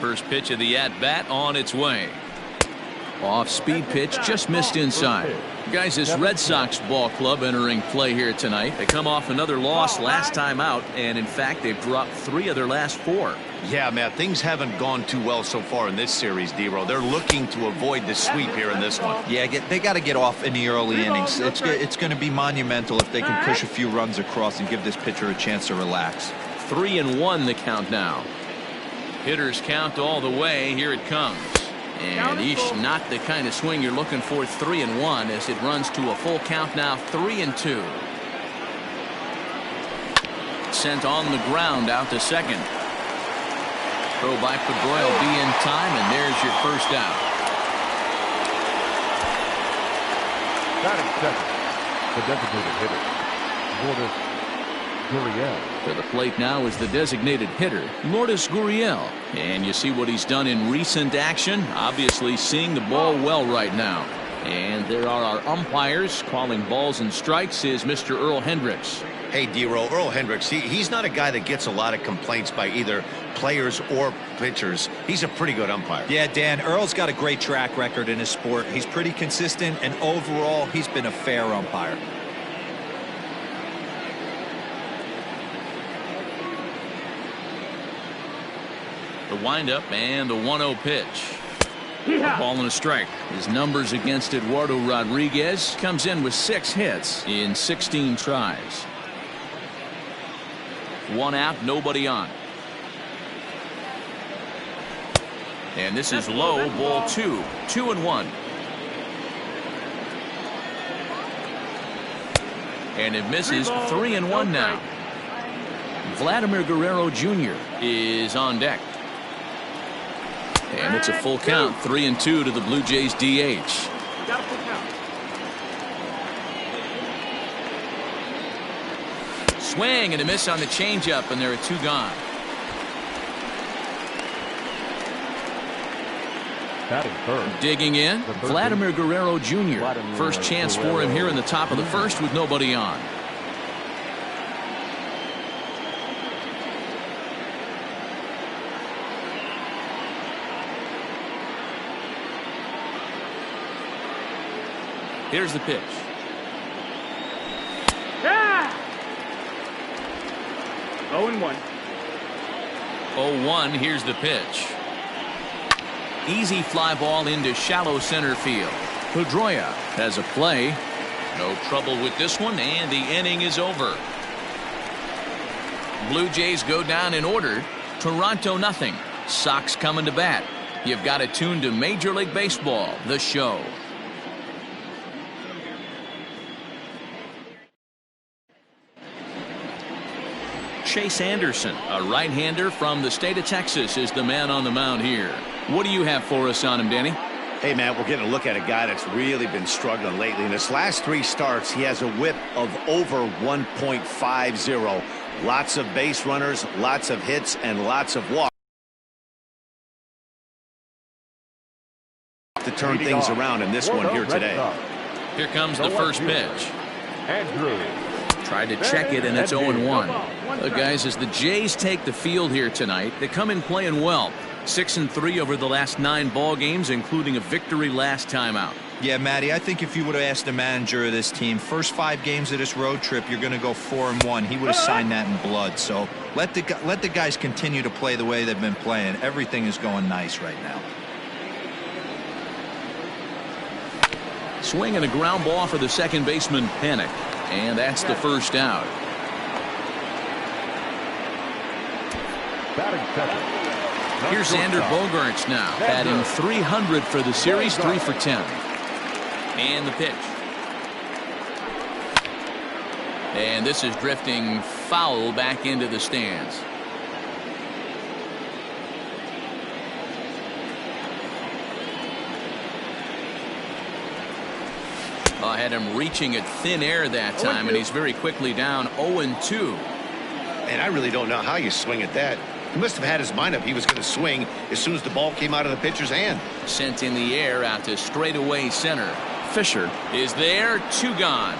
First pitch of the at-bat on its way. Off-speed pitch, just missed inside. Guys, this Red Sox ball club entering play here tonight. They come off another loss last time out, and in fact, they've dropped 3 of their last 4. Yeah, Matt, things haven't gone too well so far in this series, D-Row. They're looking to avoid the sweep here in this one. Yeah, they got to get off in the early innings. It's going to be monumental if they can push a few runs across and give this pitcher a chance to relax. 3-1 the count now. Hitters count all the way. Here it comes. And not the kind of swing you're looking for. 3-1 as it runs to a full count now. 3-2. Sent on the ground out to second. Throw by Pedroia will be in time, and there's your first out. Batting second, the designated hitter, Lourdes Gurriel. To the plate now is the designated hitter, Lourdes Gurriel. And you see what he's done in recent action. Obviously seeing the ball well right now. And there are our umpires calling balls and strikes is Mr. Earl Hendricks. Hey, D-Row, Earl Hendricks, he's not a guy that gets a lot of complaints by either players or pitchers. He's a pretty good umpire. Yeah, Dan, Earl's got a great track record in his sport. He's pretty consistent, and overall, he's been a fair umpire. The windup and the 1-0 pitch. A ball and a strike. His numbers against Eduardo Rodriguez comes in with 6 hits in 16 tries. 1 out, nobody on. And this is low, ball 2. 2-1. And it misses. 3-1 now. Vladimir Guerrero Jr. is on deck. And it's a full count. 3-2 to the Blue Jays DH. Swing and a miss on the changeup, and there are 2 gone. Batting third. Digging in, Vladimir Guerrero Jr. First chance for him here in the top of the first with nobody on. Here's the pitch. 0-1. 0-1. Here's the pitch. Easy fly ball into shallow center field. Pedroia has a play. No trouble with this one, and the inning is over. Blue Jays go down in order. Toronto nothing. Sox coming to bat. You've got it tuned to Major League Baseball, the show. Chase Anderson, a right-hander from the state of Texas, is the man on the mound here. What do you have for us on him, Danny? Hey, man, we're getting a look at a guy that's really been struggling lately. In his last 3 starts, he has a whip of over 1.50. Lots of base runners, lots of hits, and lots of walks to turn things around in this one here today. Here comes the first pitch. Andrew. Tried to check it, and it's 0-1. Guys, as the Jays take the field here tonight, they come in playing well. 6-3 over the last 9 ball games, including a victory last time out. Yeah, Matty, I think if you would have asked the manager of this team, first 5 games of this road trip, you're going to go 4-1. He would have signed that in blood. So let the guys continue to play the way they've been playing. Everything is going nice right now. Swing and a ground ball for the second baseman, Panic. And that's the first out. Batting second. Here's Xander Bogaerts now, batting 300 for the series, 3 for 10. And the pitch. And this is drifting foul back into the stands. I had him reaching at thin air that time, and he's very quickly down 0-2. And I really don't know how you swing at that. He must have had his mind up he was going to swing as soon as the ball came out of the pitcher's hand. Sent in the air out to straightaway center. Fisher is there, 2 gone.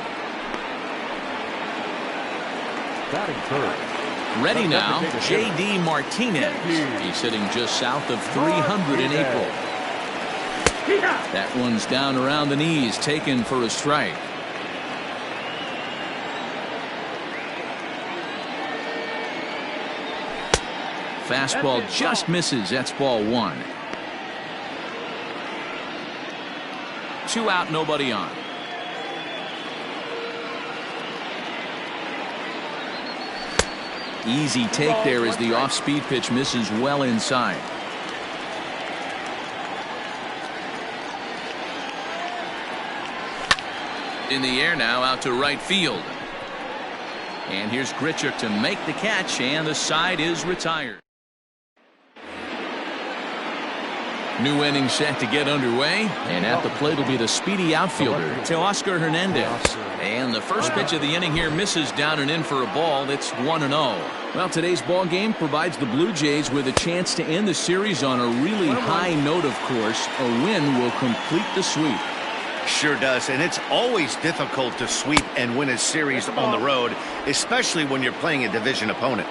Batting third. Ready now, J.D. Martinez. He's hitting just south of 300 in April. That one's down around the knees, taken for a strike. Fastball just misses. That's ball one. 2 out, nobody on. Easy take there as the off-speed pitch misses well inside. In the air now, out to right field. And here's Grichuk to make the catch, and the side is retired. New inning set to get underway, and at the plate will be the speedy outfielder, Teoscar Hernandez. And the first pitch of the inning here misses down and in for a ball. It's 1-0. Well, today's ball game provides the Blue Jays with a chance to end the series on a really high note, of course. A win will complete the sweep. Sure does, and it's always difficult to sweep and win a series on the road, especially when you're playing a division opponent.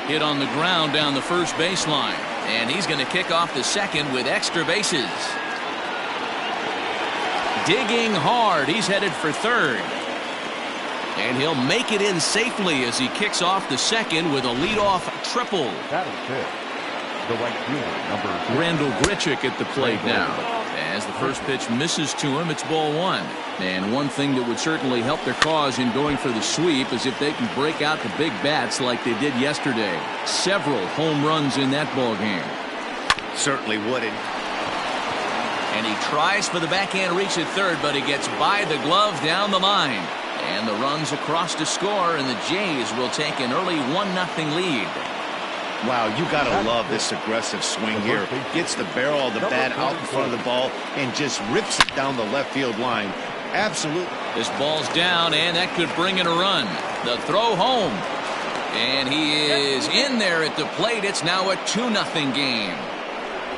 Hit on the ground down the first baseline, and he's going to kick off the second with extra bases. Digging hard, he's headed for third. And he'll make it in safely as he kicks off the second with a leadoff triple. That is it. The right fielder, number 2. Randall Grichuk at the plate now. As the first pitch misses to him, it's ball one. And one thing that would certainly help their cause in going for the sweep is if they can break out the big bats like they did yesterday. Several home runs in that ball game. Certainly would. And he tries for the backhand reach at third, but he gets by the glove down the line. And the runs across to score, and the Jays will take an early 1-0 lead. Wow, you got to love this aggressive swing here. Gets the barrel of the bat out in front of the ball and just rips it down the left field line. Absolutely. This ball's down, and that could bring in a run. The throw home. And he is in there at the plate. It's now a 2-0 game.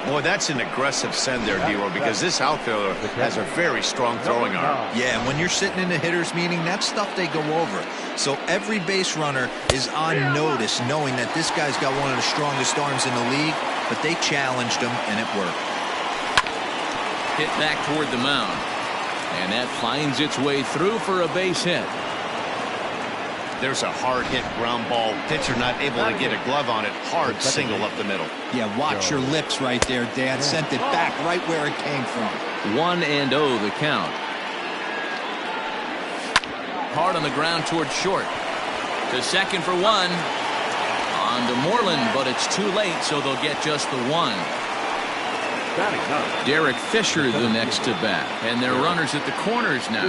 Boy, that's an aggressive send there, D-Row, because this outfielder has a very strong throwing arm. Yeah, and when you're sitting in a hitter's meeting, that's stuff they go over. So every base runner is on notice, knowing that this guy's got one of the strongest arms in the league, but they challenged him, and it worked. Hit back toward the mound. And that finds its way through for a base hit. There's a hard hit ground ball. Pitcher not able to get a glove on it. Hard single up the middle. Yeah, watch your lips right there, Dan. Sent it back right where it came from. 1-0 the count. Hard on the ground toward short. To second for one. On to Moreland, but it's too late, so they'll get just the one. Derek Fisher the next to bat, and they're runners at the corners now.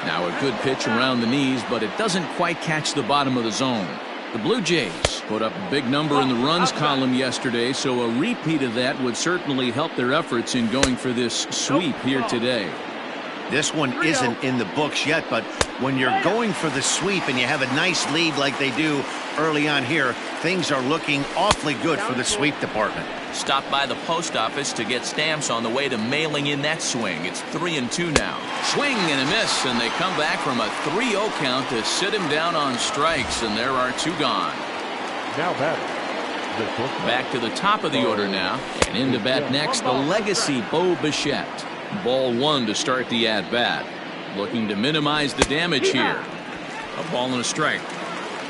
Now a good pitch around the knees, but it doesn't quite catch the bottom of the zone. The Blue Jays put up a big number in the runs column yesterday, so a repeat of that would certainly help their efforts in going for this sweep here today. This one isn't in the books yet, but when you're going for the sweep and you have a nice lead like they do early on here, things are looking awfully good for the sweep department. Stop by the post office to get stamps on the way to mailing in that swing. It's 3-2 now. Swing and a miss, and they come back from a 3-0 count to sit him down on strikes, and there are 2 gone. Now back to the top of the order now, and in to bat next, the legacy Bo Bichette. Ball 1 to start the at-bat. Looking to minimize the damage here. A ball and a strike.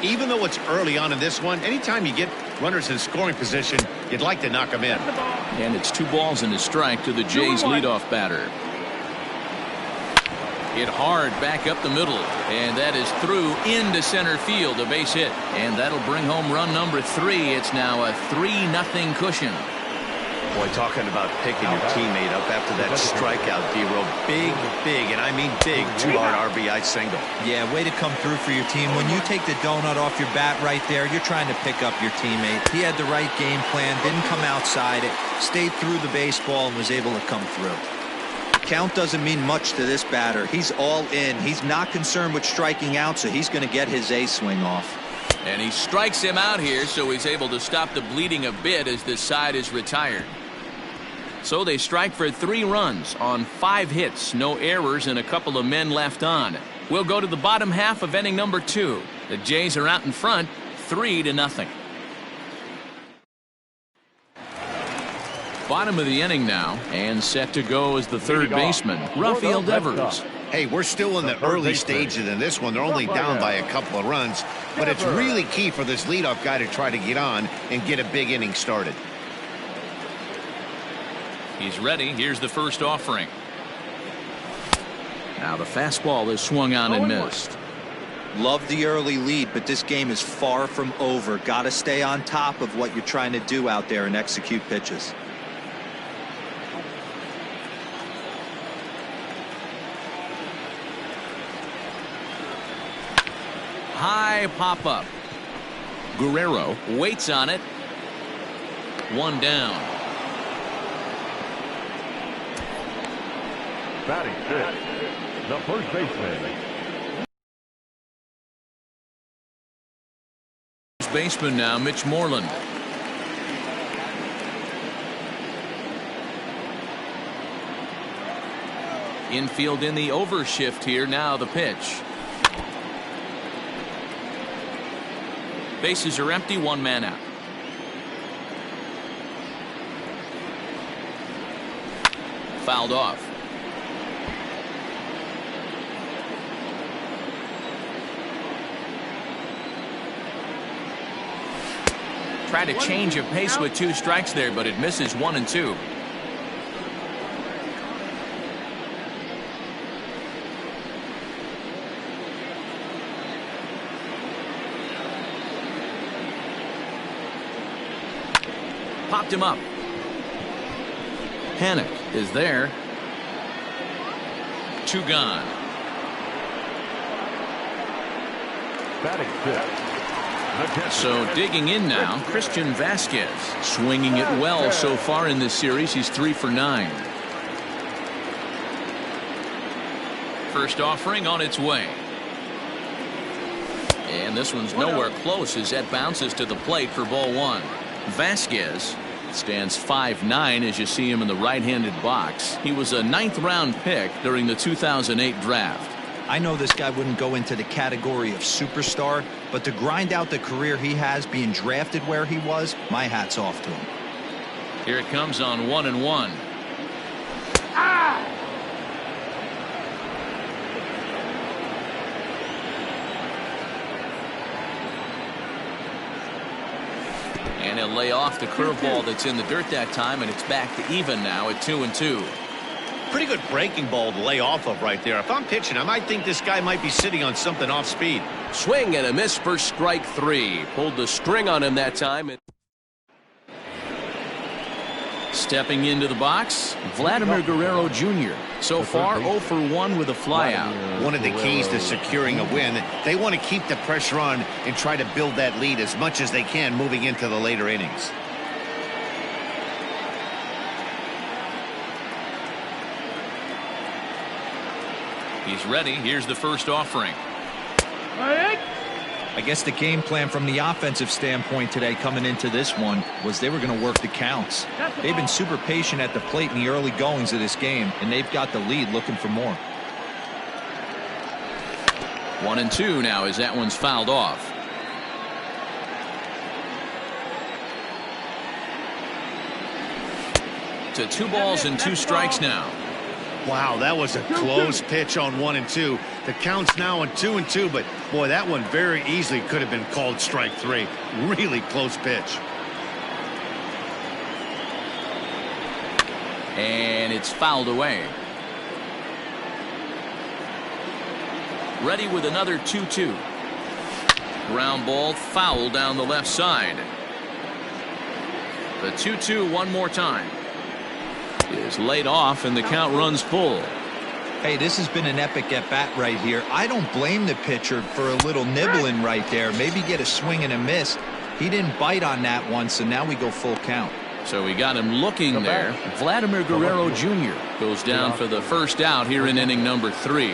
Even though it's early on in this one, anytime you get runners in scoring position, you'd like to knock them in. And it's 2 balls and a strike to the Jays leadoff batter. Hit hard back up the middle, and that is through into center field, a base hit. And that'll bring home run number 3. It's now a 3-0 cushion. Boy, talking about picking your teammate up after that strikeout, D-Row. Big, and I mean big, 2-hard RBI single. Yeah, way to come through for your team. When you take the donut off your bat right there, you're trying to pick up your teammate. He had the right game plan, didn't come outside it, stayed through the baseball, and was able to come through. Count doesn't mean much to this batter. He's all in. He's not concerned with striking out, so he's going to get his A swing off. And he strikes him out here, so he's able to stop the bleeding a bit as this side is retired. So they strike for 3 runs on 5 hits, no errors, and a couple of men left on. We'll go to the bottom half of inning number 2. The Jays are out in front, 3-0. Bottom of the inning now, and set to go is the third baseman, Rafael Devers. Hey, we're still in the early stages in this one. They're only down by a couple of runs, but it's really key for this leadoff guy to try to get on and get a big inning started. He's ready. Here's the first offering. Now the fastball is swung on and missed. Love the early lead, but this game is far from over. Got to stay on top of what you're trying to do out there and execute pitches. High pop up. Guerrero waits on it. 1 down. Batting fifth, the first baseman. Baseman now, Mitch Moreland. Infield in the overshift here. Now the pitch. Bases are empty, 1 man out. Fouled off. Try to change of pace with 2 strikes there, but it misses 1 and 2. Popped him up. Panic is there. 2 gone. Batting fifth. So digging in now, Christian Vasquez, swinging it well so far in this series. He's 3 for 9. First offering on its way. And this one's nowhere close as that bounces to the plate for ball 1. Vasquez stands 5'9" as you see him in the right-handed box. He was a 9th round pick during the 2008 draft. I know this guy wouldn't go into the category of superstar, but to grind out the career he has being drafted where he was, my hat's off to him. Here it comes on 1-1. And he'll lay off the curveball that's in the dirt that time, and it's back to even now at 2-2. Pretty good breaking ball to lay off of right there. If I'm pitching, I might think this guy might be sitting on something off speed. Swing and a miss for strike 3. Pulled the string on him that time. Stepping into the box, Vladimir Guerrero Jr. So far 0 for 1 with a flyout. One of the keys to securing a win, they want to keep the pressure on and try to build that lead as much as they can moving into the later innings. He's ready. Here's the first offering. I guess the game plan from the offensive standpoint today coming into this one was they were going to work the counts. They've been super patient at the plate in the early goings of this game, and they've got the lead looking for more. 1-2 now as that one's fouled off. To 2 balls and 2 strikes now. Wow, that was a close pitch on 1-2. The count's now on 2-2, but boy, that one very easily could have been called strike 3. Really close pitch. And it's fouled away. Ready with another 2-2. Ground ball foul down the left side. The 2-2 one more time. Is laid off and the count runs full. Hey, this has been an epic at bat right here. I don't blame the pitcher for a little nibbling right there. Maybe get a swing and a miss. He didn't bite on that one, so now we go full count. So we got him looking there. Vladimir Guerrero Jr. goes down for the first out here in inning number 3.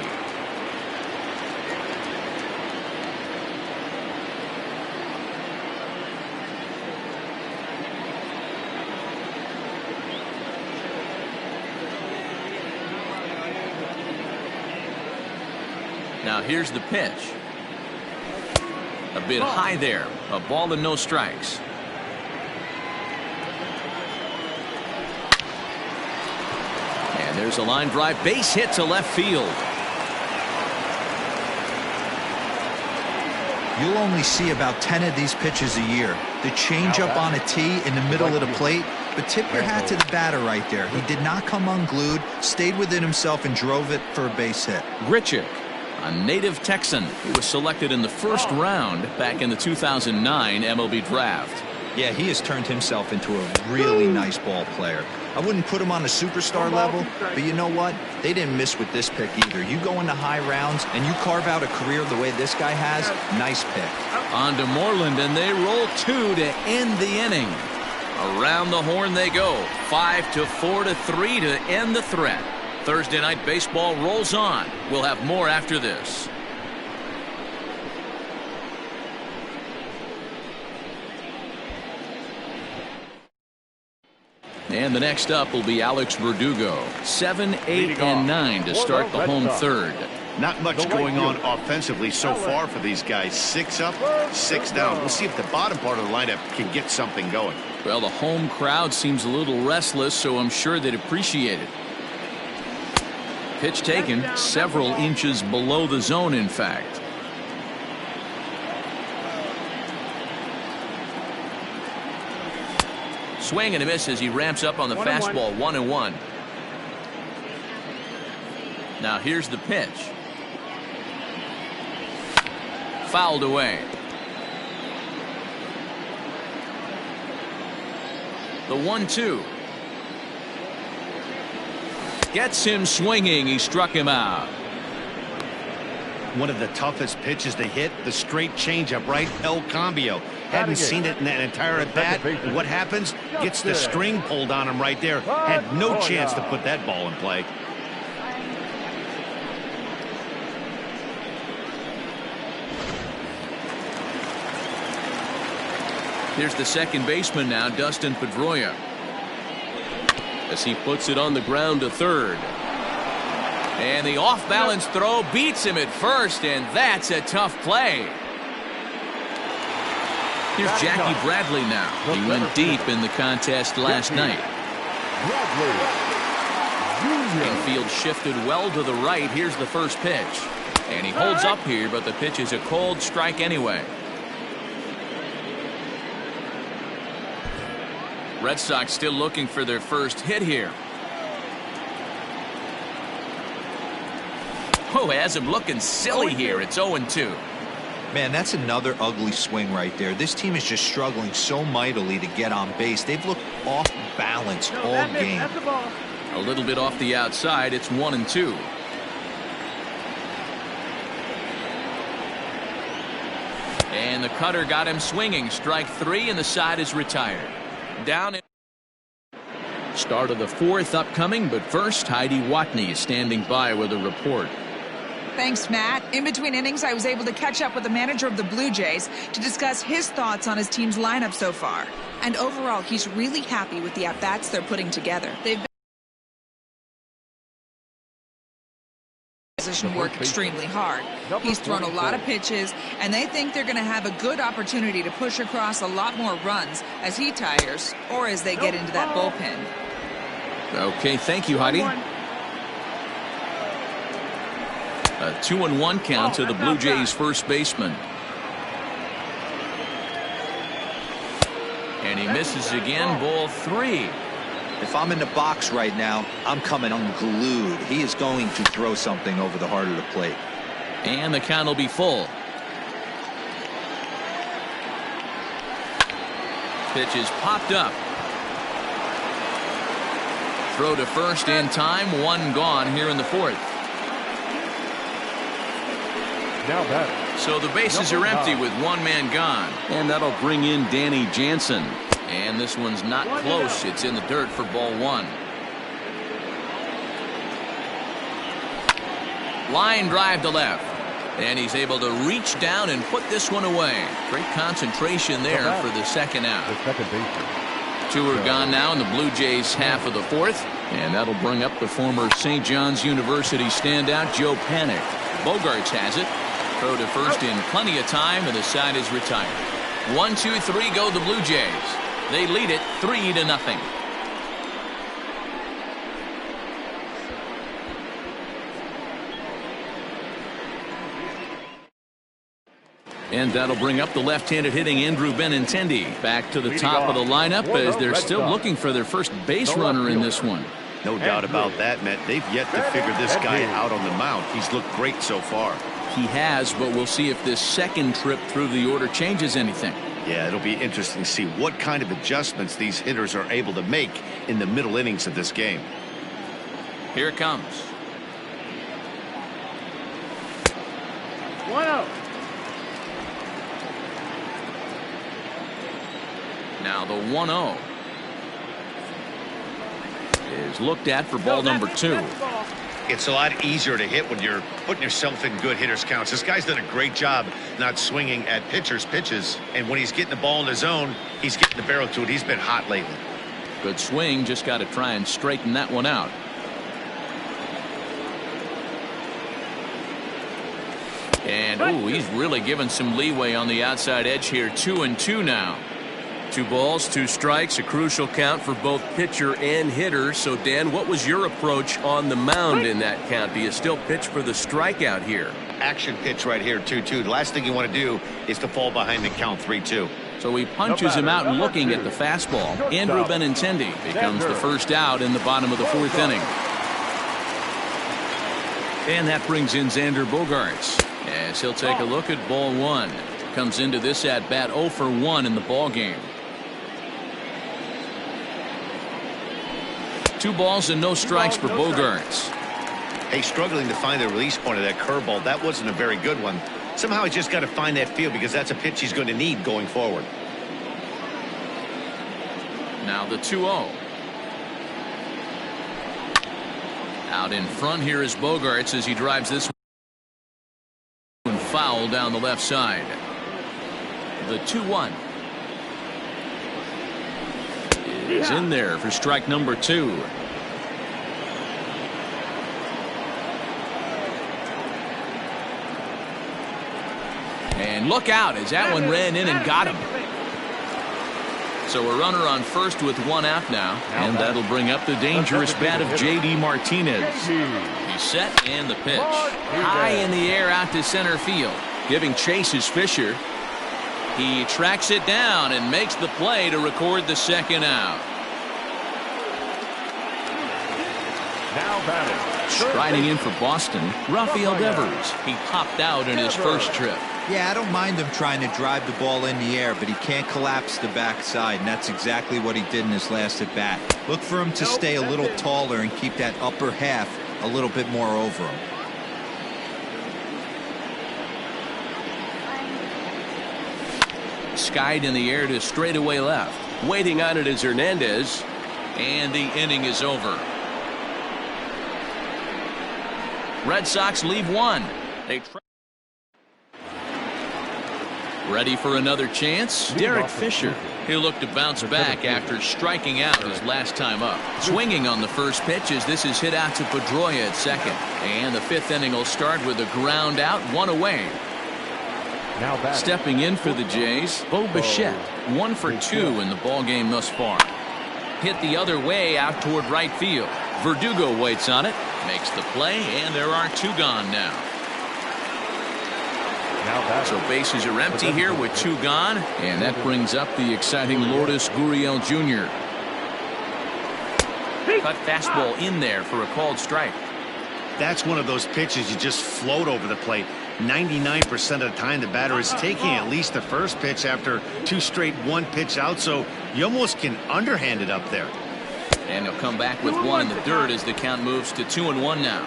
Now here's the pitch. A bit high there. A ball and no strikes. And there's a line drive. Base hit to left field. You'll only see about 10 of these pitches a year. The changeup on a tee in the middle of the plate. But tip your hat to the batter right there. He did not come unglued, stayed within himself, and drove it for a base hit. Grichuk, a native Texan who was selected in the first round back in the 2009 MLB draft. Yeah, he has turned himself into a really nice ball player. I wouldn't put him on a superstar level, but you know what? They didn't miss with this pick either. You go into high rounds and you carve out a career the way this guy has, nice pick. On to Moreland, and they roll 2 to end the inning. Around the horn they go. 5 to 4 to 3 to end the threat. Thursday night baseball rolls on. We'll have more after this. And the next up will be Alex Verdugo. 7, 8, and 9 to start the home third. Not much going on offensively so far for these guys. 6 up, 6 down. We'll see if the bottom part of the lineup can get something going. Well, the home crowd seems a little restless, so I'm sure they'd appreciate it. Pitch taken several inches below the zone, in fact. Swing and a miss as he ramps up on the fastball. 1-1. Now here's the pitch. Fouled away. The 1-2. Gets him swinging. He struck him out. One of the toughest pitches to hit, the straight changeup, right? El Cambio. Hadn't seen it in that entire at bat. What happens? Gets the string pulled on him right there. Had no chance to put that ball in play. Here's the second baseman now, Dustin Pedroia, as he puts it on the ground to third. And the off-balance throw beats him at first, and that's a tough play. Here's Jackie Bradley now. He went deep in the contest last night. Infield shifted well to the right. Here's the first pitch. And he holds up here, but the pitch is a cold strike anyway. Red Sox still looking for their first hit here. Oh, has him looking silly here. It's 0-2. Man, that's another ugly swing right there. This team is just struggling so mightily to get on base. They've looked off balance all game. A little bit off the outside. It's 1-2. And the cutter got him swinging. Strike 3, and the side is retired. Down in start of the fourth upcoming, but first Heidi Watney is standing by with a report. Thanks, Matt. In between innings, I was able to catch up with the manager of the Blue Jays to discuss his thoughts on his team's lineup so far. And overall, he's really happy with the at-bats they're putting together. They've been position work extremely hard. He's thrown a lot of pitches, and they think they're going to have a good opportunity to push across a lot more runs as he tires or as they get into that bullpen. Okay, thank you, Heidi. A 2-1 count to the Blue Jays first baseman. And he misses again. Ball 3. If I'm in the box right now, I'm coming unglued. He is going to throw something over the heart of the plate. And the count will be full. Pitch is popped up. Throw to first in time. 1 gone here in the fourth. Now batting. So the bases are empty with 1 man gone. And that'll bring in Danny Jansen. And this one's not close. It's in the dirt for ball 1. Line drive to left. And he's able to reach down and put this one away. Great concentration there for the second out. The second baseman. 2 are gone now in the Blue Jays half of the fourth. And that'll bring up the former St. John's University standout Joe Panik. Bogarts has it. Throw to first in plenty of time, and the side is retired. 1, 2, 3 go the Blue Jays. They lead it 3-0. And that'll bring up the left-handed hitting Andrew Benintendi back to the top of the lineup as they're still looking for their first base runner in this one. No doubt about that, Matt. They've yet to figure this guy out on the mound. He's looked great so far. He has, but we'll see if this second trip through the order changes anything. Yeah, it'll be interesting to see what kind of adjustments these hitters are able to make in the middle innings of this game. Here it comes. 1-0. Now the 1-0 is looked at for ball number 2. It's a lot easier to hit when you're putting yourself in good hitters counts. This guy's done a great job not swinging at pitchers' pitches, and when he's getting the ball in the zone, he's getting the barrel to it. He's been hot lately. Good swing, just got to try and straighten that one out. And he's really given some leeway on the outside edge here. 2-2 now. 2 balls, 2 strikes, a crucial count for both pitcher and hitter. So, Dan, what was your approach on the mound in that count? Do you still pitch for the strikeout here? Action pitch right here, 2-2. The last thing you want to do is to fall behind the count 3-2. So he punches him out and looking at the fastball. Andrew Benintendi becomes the first out in the bottom of the 4th inning. And that brings in Xander Bogaerts as he'll take a look at ball 1. Comes into this at bat 0 for 1 in the ball game. 2 balls and no strikes for Bogaerts. Hey, struggling to find the release point of that curveball. That wasn't a very good one. Somehow he's just got to find that feel because that's a pitch he's going to need going forward. Now the 2-0. Out in front here is Bogaerts as he drives this one foul down the left side. The 2-1 is in there for strike number 2. And look out as that one ran in and got him. So a runner on first with 1 out now, and that'll bring up the dangerous bat of J.D. Martinez. He's set and the pitch. High in the air out to center field. Giving chase is Fisher. He tracks it down and makes the play to record the second out. Now batting. Striding in for Boston, Rafael Devers. He popped out in his first trip. Yeah, I don't mind him trying to drive the ball in the air, but he can't collapse the backside, and that's exactly what he did in his last at bat. Look for him to stay a little taller and keep that upper half a little bit more over him. Skied in the air to straightaway left. Waiting on it is Hernandez. And the inning is over. Red Sox leave 1. Ready for another chance? Derek Fisher. He'll look to bounce back after striking out his last time up. Swinging on the first pitch as this is hit out to Pedroia at second. And the 5th inning will start with a ground out, 1 away. Stepping in for the Jays, Bo Bichette. 1 for 2 in the ball game thus far. Hit the other way out toward right field. Verdugo waits on it, makes the play, and there are 2 gone now. So bases are empty here with 2 gone, and that brings up the exciting Lourdes Gurriel Jr. Cut fastball in there for a called strike. That's one of those pitches you just float over the plate. 99% of the time the batter is taking at least the first pitch after 2 straight 1-pitch out, so you almost can underhand it up there. And he'll come back with 1 in the dirt as the count moves to 2-1 now.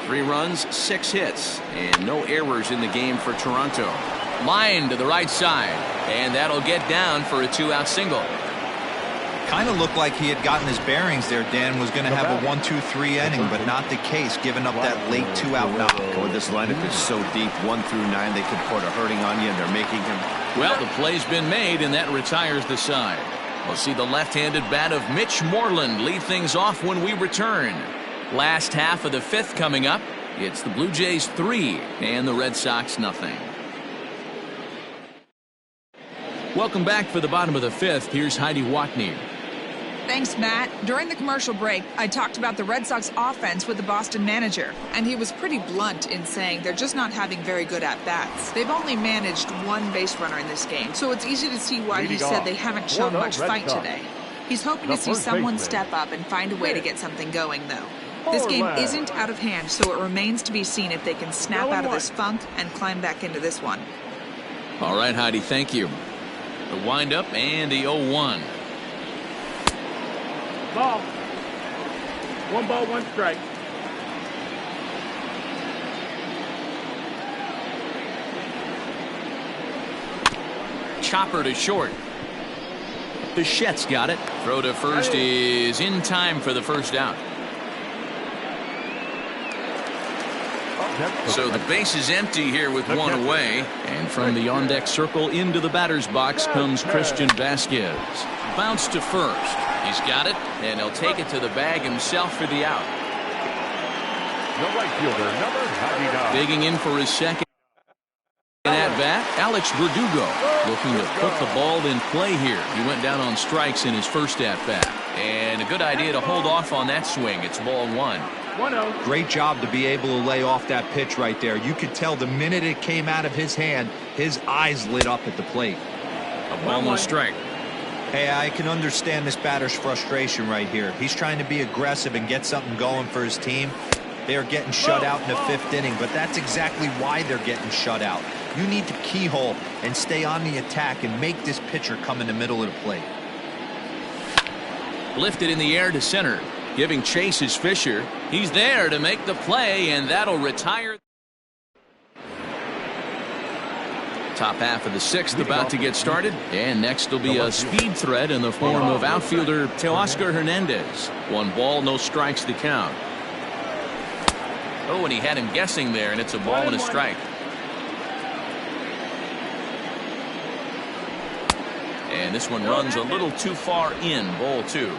3 runs, 6 hits, and no errors in the game for Toronto. Line to the right side, and that'll get down for a 2-out single. Kind of looked like he had gotten his bearings there. Dan was going to have a 1-2-3 inning, but not the case, giving up that late 2-out knock. Boy, this lineup is so deep, 1 through 9, they could put a hurting on you, and they're making him. Well, the play's been made, and that retires the side. We'll see the left-handed bat of Mitch Moreland lead things off when we return. Last half of the 5th coming up. It's the Blue Jays 3 and the Red Sox nothing. Welcome back for the bottom of the 5th. Here's Heidi Watney. Thanks, Matt. During the commercial break, I talked about the Red Sox offense with the Boston manager, and he was pretty blunt in saying they're just not having very good at-bats. They've only managed one base runner in this game, so it's easy to see why he said they haven't shown much fight today. He's hoping to see someone step up and find a way to get something going, though. This game isn't out of hand, so it remains to be seen if they can snap out of this funk and climb back into this one. All right, Heidi, thank you. The windup and the 0-1. Ball. 1 ball, 1 strike. Chopper to short. Bichette's got it. Throw to first is in time for the first out. So the base is empty here with one away. And from the on-deck circle into the batter's box comes Christian Vasquez. Bounce to first. He's got it, and he'll take it to the bag himself for the out. The right fielder, number 99. Digging in for his second at-bat, Alex Verdugo looking to put the ball in play here. He went down on strikes in his first at-bat. And a good idea to hold off on that swing. It's ball 1. 1-0. Great job to be able to lay off that pitch right there. You could tell the minute it came out of his hand, his eyes lit up at the plate. A ball and a strike. Hey, I can understand this batter's frustration right here. He's trying to be aggressive and get something going for his team. They are getting shut out in the 5th inning, but that's exactly why they're getting shut out. You need to keyhole and stay on the attack and make this pitcher come in the middle of the plate. Lifted in the air to center, giving chase is Fisher. He's there to make the play, and that'll retire. Top half of the 6th about to get started, and next will be a speed threat in the form of outfielder Teoscar Hernandez. 1 ball, no strikes to count. Oh, and he had him guessing there, and it's a ball and a strike. And this one runs a little too far in, ball 2.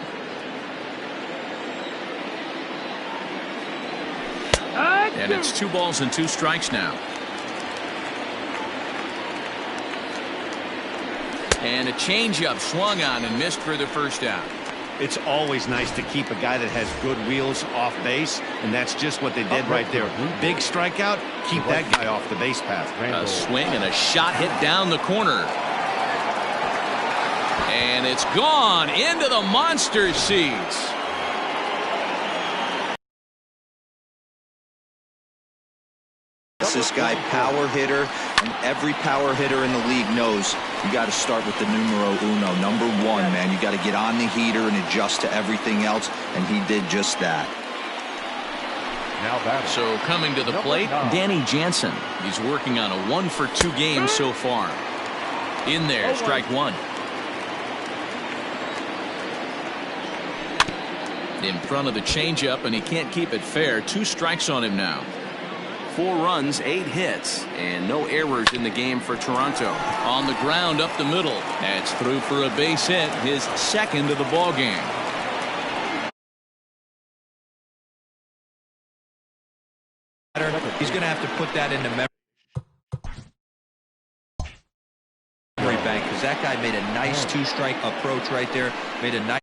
And it's 2 balls and 2 strikes now. And a changeup swung on and missed for the first out. It's always nice to keep a guy that has good wheels off base, and that's just what they did right there. Big strikeout, keep that guy off the base path. A swing and a shot hit down the corner. And it's gone into the monster seats. This guy, power hitter, and every power hitter in the league knows you got to start with the numero uno, number 1, man. You got to get on the heater and adjust to everything else, and he did just that. Now that. So coming to the plate, Danny Jansen. He's working on a 1-for-2 game so far. In there, strike 1. In front of the changeup, and he can't keep it fair. 2 strikes on him now. 4 runs, 8 hits, and no errors in the game for Toronto. On the ground up the middle. That's through for a base hit, his 2nd of the ball game. He's going to have to put that into memory bank, because that guy made a nice 2-strike approach right there. Made a nice.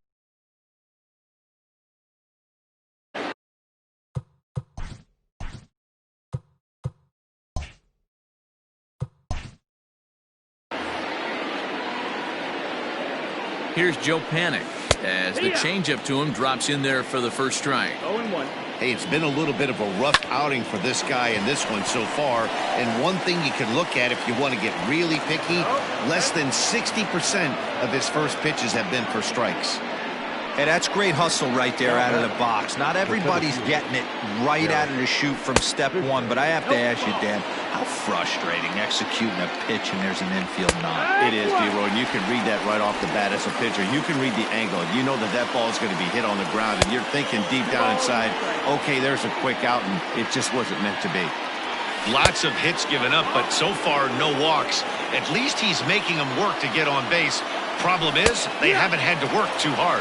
Here's Joe Panic as the changeup to him drops in there for the first strike. 0-1. Hey, it's been a little bit of a rough outing for this guy in this one so far. And one thing you can look at if you want to get really picky, less than 60% of his first pitches have been for strikes. Hey, that's great hustle right there out of the box. Not everybody's getting it right out of the chute from step 1, but I have to ask you, Dan, how frustrating executing a pitch and there's an infield knock. It is, D-Roy, and you can read that right off the bat as a pitcher. You can read the angle. You know that that ball is going to be hit on the ground, and you're thinking deep down inside, okay, there's a quick out, and it just wasn't meant to be. Lots of hits given up, but so far, no walks. At least he's making them work to get on base. Problem is, they haven't had to work too hard.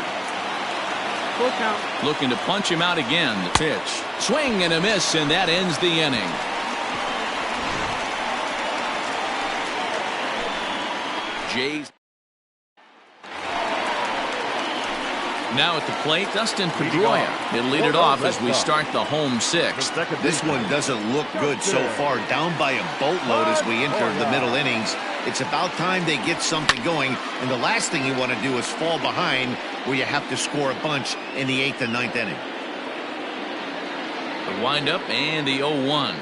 Full count. Looking to punch him out again, the pitch. Swing and a miss, and that ends the inning. Jays. Now at the plate, Dustin Pedroia. He'll lead it off as we start the home sixth. This one doesn't look good so far. Down by a boatload as we enter the middle innings. It's about time they get something going, and the last thing you want to do is fall behind where you have to score a bunch in the 8th and 9th inning. The windup and the 0-1.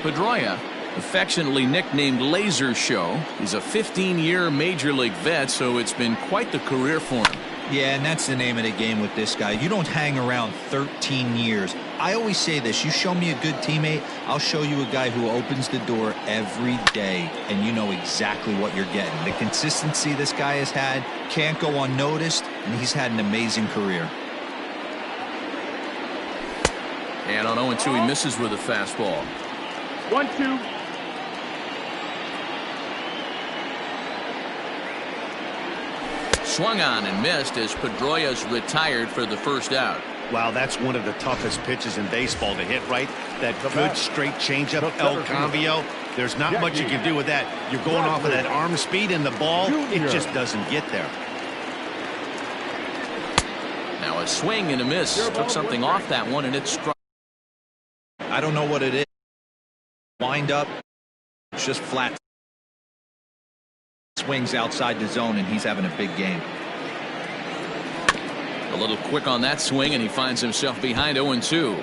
Pedroia, affectionately nicknamed Laser Show, is a 15-year Major League vet, so it's been quite the career for him. Yeah, and that's the name of the game with this guy. You don't hang around 13 years. I always say this, you show me a good teammate, I'll show you a guy who opens the door every day, and you know exactly what you're getting. The consistency this guy has had can't go unnoticed, and he's had an amazing career. And on 0-2, he misses with a fastball. 1-2. Swung on and missed as Pedroia's retired for the first out. Wow, that's one of the toughest pitches in baseball to hit right. That good straight changeup, El Cambio. There's not much you can do with that. You're going off of that arm speed, and the ball, it just doesn't get there. Now a swing and a miss. Took something off that one, and it struck. I don't know what it is. Wind up, it's just flat. Swings outside the zone, and he's having a big game. A little quick on that swing, and he finds himself behind 0-2.